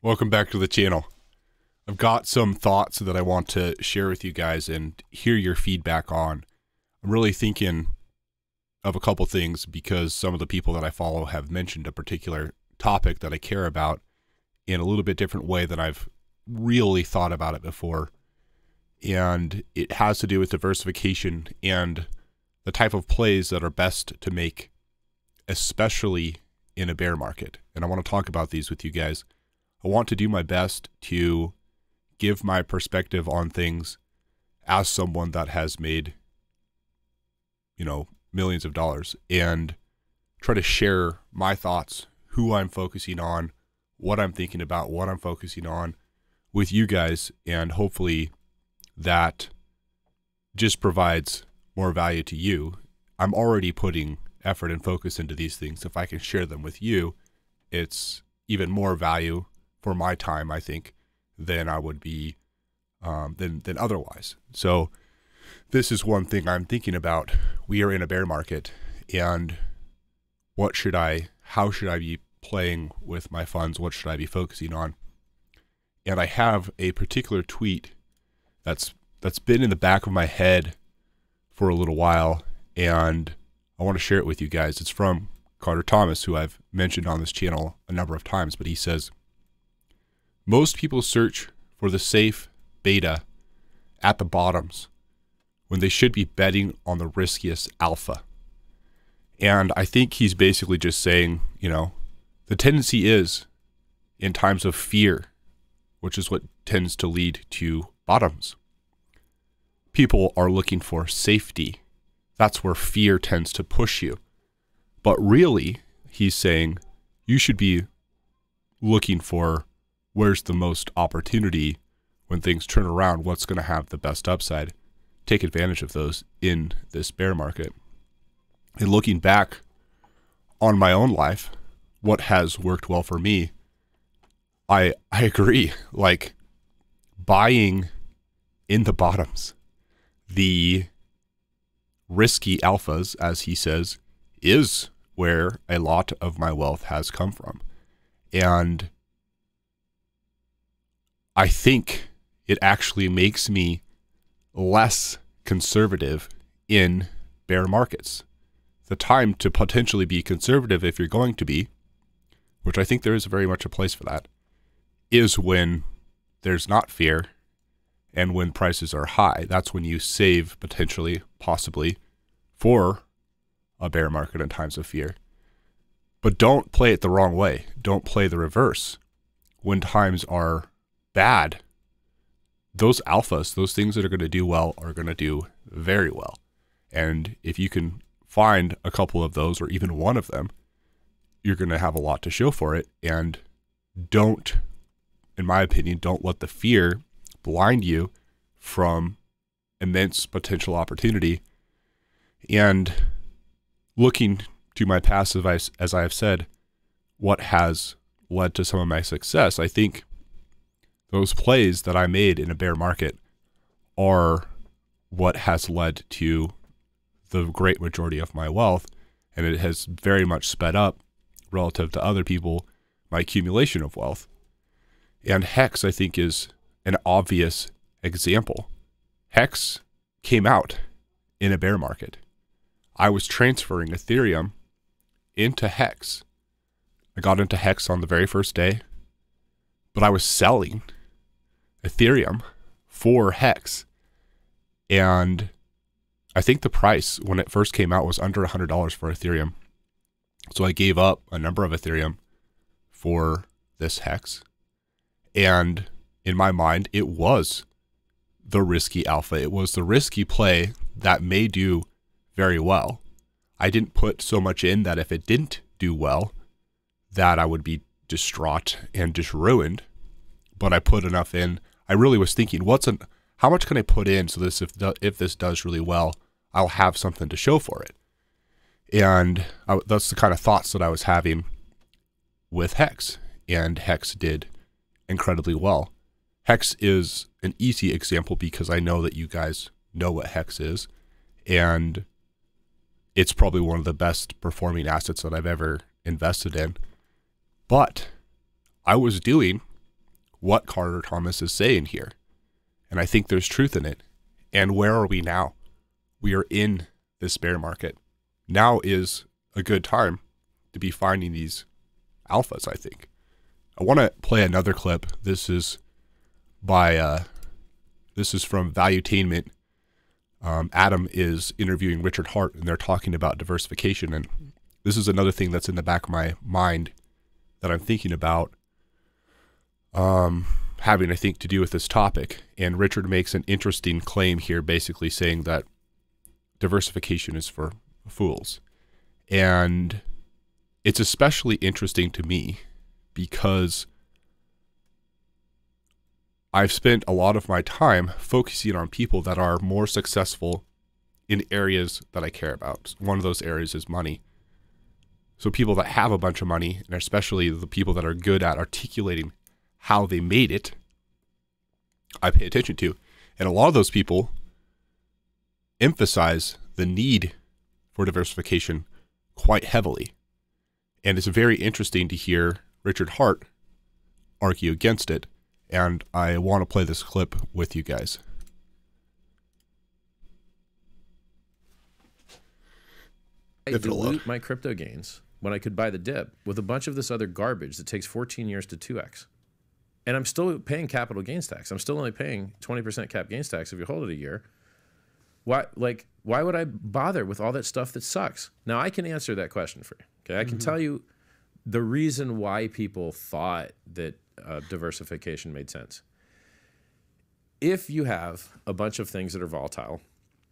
Welcome back to the channel. I've got some thoughts that I want to share with you guys and hear your feedback on. I'm really thinking of a couple things because some of the people that I follow have mentioned a particular topic that I care about in a little bit different way than I've really thought about it before. And it has to do with diversification and the type of plays that are best to make, especially in a bear market. And I want to talk about these with you guys. I want to do my best to give my perspective on things as someone that has made, millions of dollars, and try to share my thoughts, who I'm focusing on, what I'm thinking about, what I'm focusing on with you guys. And hopefully that just provides more value to you. I'm already putting effort and focus into these things. If I can share them with you, it's even more value for my time, I think, than I would be than otherwise. So this is one thing I'm thinking about. We are in a bear market, and how should I be playing with my funds? What should I be focusing on? And I have a particular tweet that's been in the back of my head for a little while, and I want to share it with you guys. It's from Carter Thomas, who I've mentioned on this channel a number of times, but he says, "Most people search for the safe beta at the bottoms when they should be betting on the riskiest alpha." And I think he's basically just saying, the tendency is in times of fear, which is what tends to lead to bottoms. People are looking for safety. That's where fear tends to push you. But really, he's saying you should be looking for where's the most opportunity when things turn around, what's going to have the best upside. Take advantage of those in this bear market. And looking back on my own life, what has worked well for me, I agree. Like buying in the bottoms, the risky alphas, as he says, is where a lot of my wealth has come from. And I think it actually makes me less conservative in bear markets. The time to potentially be conservative, if you're going to be, which I think there is very much a place for that, is when there's not fear and when prices are high. That's when you save potentially, possibly, for a bear market in times of fear. But don't play it the wrong way. Don't play the reverse. When times are bad, those alphas, those things that are going to do well, are going to do very well. And if you can find a couple of those, or even one of them, you're going to have a lot to show for it. And don't, in my opinion, don't let the fear blind you from immense potential opportunity. And looking to my past advice, as I have said, what has led to some of my success, I think those plays that I made in a bear market are what has led to the great majority of my wealth, and it has very much sped up relative to other people, my accumulation of wealth. And Hex, I think, is an obvious example. Hex came out in a bear market. I was transferring Ethereum into Hex. I got into Hex on the very first day, but I was selling Ethereum for Hex. And I think the price when it first came out was under $100 for Ethereum. So I gave up a number of Ethereum for this Hex. And in my mind, it was the risky alpha. It was the risky play that may do very well. I didn't put so much in that if it didn't do well, that I would be distraught and just ruined. But I put enough in. I really was thinking, how much can I put in so this, if this does really well, I'll have something to show for it. And that's the kind of thoughts that I was having with Hex. And Hex did incredibly well. Hex is an easy example because I know that you guys know what Hex is. And it's probably one of the best performing assets that I've ever invested in. But I was doing what Carter Thomas is saying here. And I think there's truth in it. And where are we now? We are in this bear market. Now is a good time to be finding these alphas, I think. I want to play another clip. This is from Valuetainment. Adam is interviewing Richard Hart, and they're talking about diversification. And this is another thing that's in the back of my mind that I'm thinking about having, I think, to do with this topic. And Richard makes an interesting claim here, basically saying that diversification is for fools. And it's especially interesting to me because I've spent a lot of my time focusing on people that are more successful in areas that I care about. One of those areas is money. So people that have a bunch of money, and especially the people that are good at articulating how they made it, I pay attention to. And a lot of those people emphasize the need for diversification quite heavily. And it's very interesting to hear Richard Hart argue against it. And I want to play this clip with you guys. I dilute my crypto gains when I could buy the dip with a bunch of this other garbage that takes 14 years to 2x. And I'm still paying capital gains tax. I'm still only paying 20% cap gains tax if you hold it a year. Why would I bother with all that stuff that sucks? Now, I can answer that question for you. Okay, I can tell you the reason why people thought that diversification made sense. If you have a bunch of things that are volatile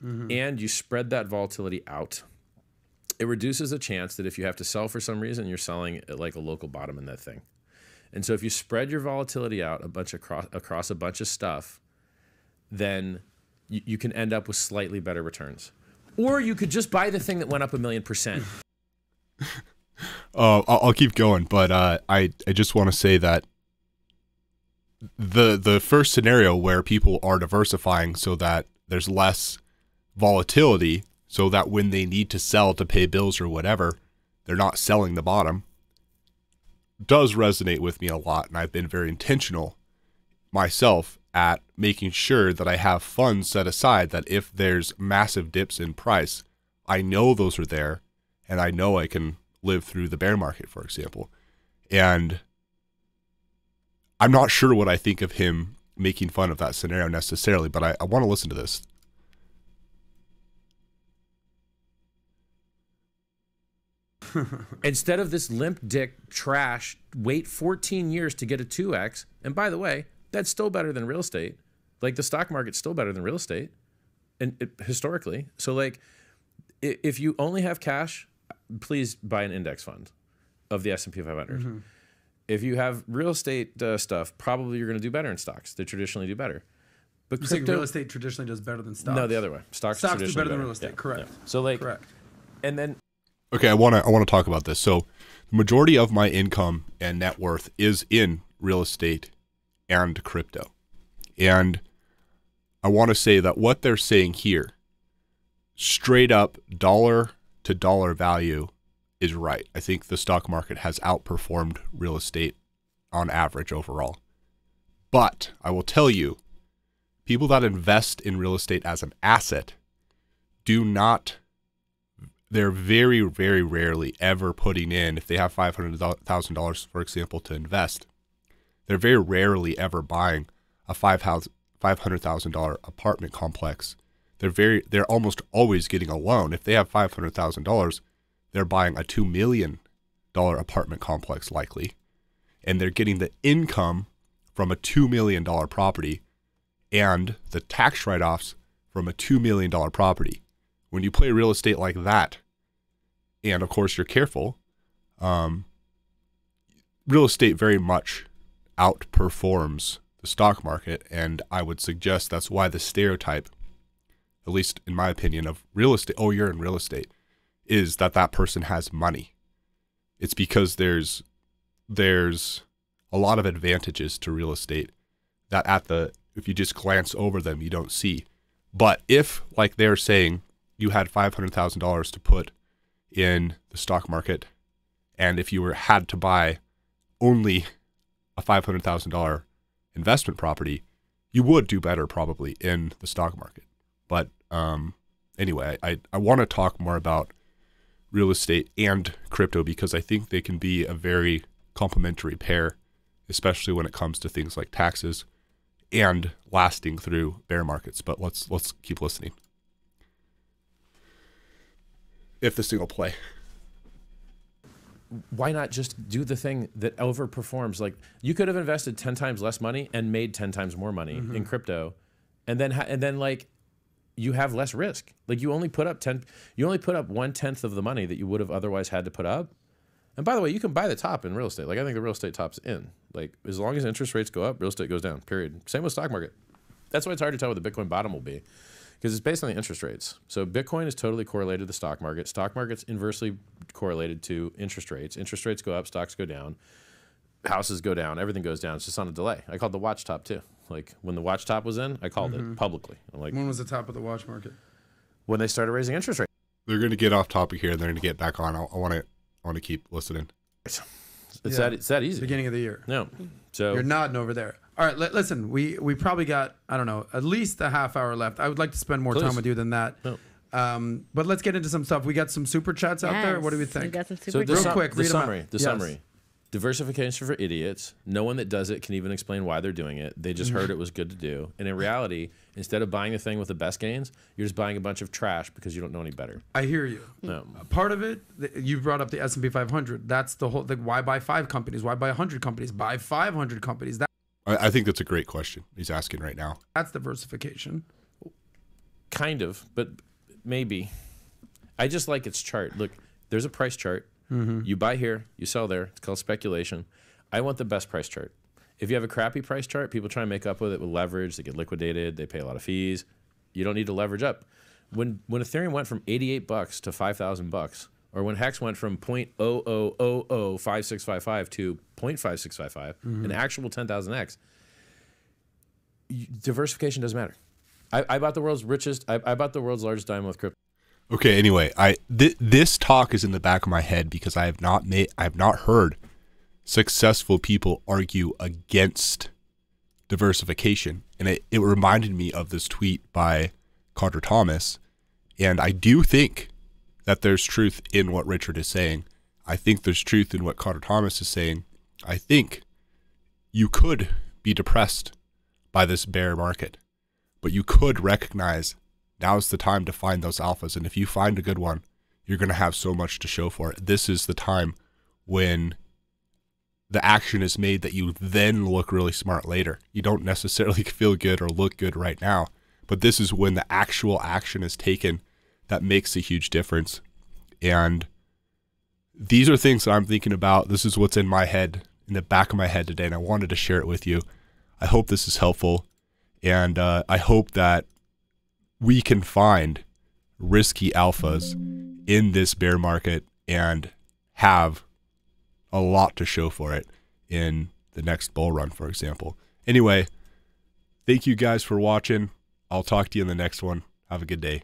and you spread that volatility out, it reduces the chance that if you have to sell for some reason, you're selling at like a local bottom in that thing. And so if you spread your volatility out across a bunch of stuff, then you can end up with slightly better returns. Or you could just buy the thing that went up 1,000,000%. I'll keep going, but I just want to say that the first scenario where people are diversifying so that there's less volatility, so that when they need to sell to pay bills or whatever, they're not selling the bottom, does resonate with me a lot. And I've been very intentional myself at making sure that I have funds set aside that if there's massive dips in price, I know those are there and I know I can live through the bear market, for example. And I'm not sure what I think of him making fun of that scenario necessarily, but I want to listen to this. Instead of this limp dick trash, wait 14 years to get a 2x. And by the way, that's still better than real estate. Like the stock market's still better than real estate, and historically. So like, if you only have cash, please buy an index fund of the S&P 500. If you have real estate stuff, probably you're going to do better in stocks. They traditionally do better. But you think real estate traditionally does better than stocks? No, the other way. Stocks do traditionally better than real estate. Yeah. Correct. Yeah. So like, correct. And then, okay, I want to talk about this. So the majority of my income and net worth is in real estate and crypto. And I want to say that what they're saying here, straight up dollar to dollar value, is right. I think the stock market has outperformed real estate on average overall. But I will tell you, people that invest in real estate as an asset do not, they're very, very rarely ever putting in, if they have $500,000, for example, to invest, they're very rarely ever buying a $500,000 apartment complex. They're almost always getting a loan. If they have $500,000, they're buying a $2 million apartment complex likely, and they're getting the income from a $2 million property and the tax write-offs from a $2 million property. When you play real estate like that, and of course you're careful, real estate very much outperforms the stock market, and I would suggest that's why the stereotype, at least in my opinion, of real estate, oh, you're in real estate, is that that person has money. It's because there's a lot of advantages to real estate that if you just glance over them, you don't see. But if, like they're saying, you had $500,000 to put in the stock market, and if you had to buy only a $500,000 investment property, you would do better probably in the stock market. But anyway, I want to talk more about real estate and crypto because I think they can be a very complementary pair, especially when it comes to things like taxes and lasting through bear markets. But let's keep listening. If this thing will play. Why not just do the thing that overperforms? Like, you could have invested 10 times less money and made 10 times more money in crypto, and then like you have less risk. Like, you only put up 1/10 of the money that you would have otherwise had to put up. And by the way, you can buy the top in real estate. Like, I think the real estate top's in. Like, as long as interest rates go up, real estate goes down, period. Same with stock market. That's why it's hard to tell what the Bitcoin bottom will be, because it's based on the interest rates. So Bitcoin is totally correlated to the stock market. Stock market's inversely correlated to interest rates. Interest rates go up, stocks go down, houses go down, everything goes down. It's just on a delay. I called the watch top too. Like, when the watch top was in, I called it publicly. I'm like, when was the top of the watch market? When they started raising interest rates. They're going to get off topic here and they're going to get back on. I want to keep listening. It's that easy. Beginning of the year. No. So you're nodding over there. All right, listen, we probably got, I don't know, at least a half hour left. I would like to spend more time with you than that. No. But let's get into some stuff. We got some super chats out there. What do we think? We got some super so chats. Real quick, the read 'em out. summary. The Yes. summary. Diversification for idiots. No one that does it can even explain why they're doing it. They just heard it was good to do. And in reality, instead of buying the thing with the best gains, you're just buying a bunch of trash because you don't know any better. I hear you. No. Part of it, you brought up the S&P 500. That's the whole, why buy 5 companies? Why buy 100 companies? Buy 500 companies. I think that's a great question he's asking right now. That's diversification. Kind of, but maybe. I just like its chart. Look, there's a price chart. You buy here, you sell there. It's called speculation. I want the best price chart. If you have a crappy price chart, people try and make up with it with leverage. They get liquidated. They pay a lot of fees. You don't need to leverage up. When Ethereum went from $88 to $5,000, or when Hex went from 0.00005655 to 0.5655, an actual 10,000x, diversification doesn't matter. I bought the world's richest. I bought the world's largest diamond with crypto. Okay. Anyway, this talk is in the back of my head because I have not heard successful people argue against diversification, and it reminded me of this tweet by Carter Thomas, and I do think that there's truth in what Richard is saying. I think there's truth in what Carter Thomas is saying. I think you could be depressed by this bear market, but you could recognize now's the time to find those alphas. And if you find a good one, you're going to have so much to show for it. This is the time when the action is made that you then look really smart later. You don't necessarily feel good or look good right now, but this is when the actual action is taken that makes a huge difference. And these are things that I'm thinking about. This is what's in my head, in the back of my head today, and I wanted to share it with you. I hope this is helpful, and I hope that we can find risky alphas in this bear market and have a lot to show for it in the next bull run, for example. Anyway, thank you guys for watching. I'll talk to you in the next one. Have a good day.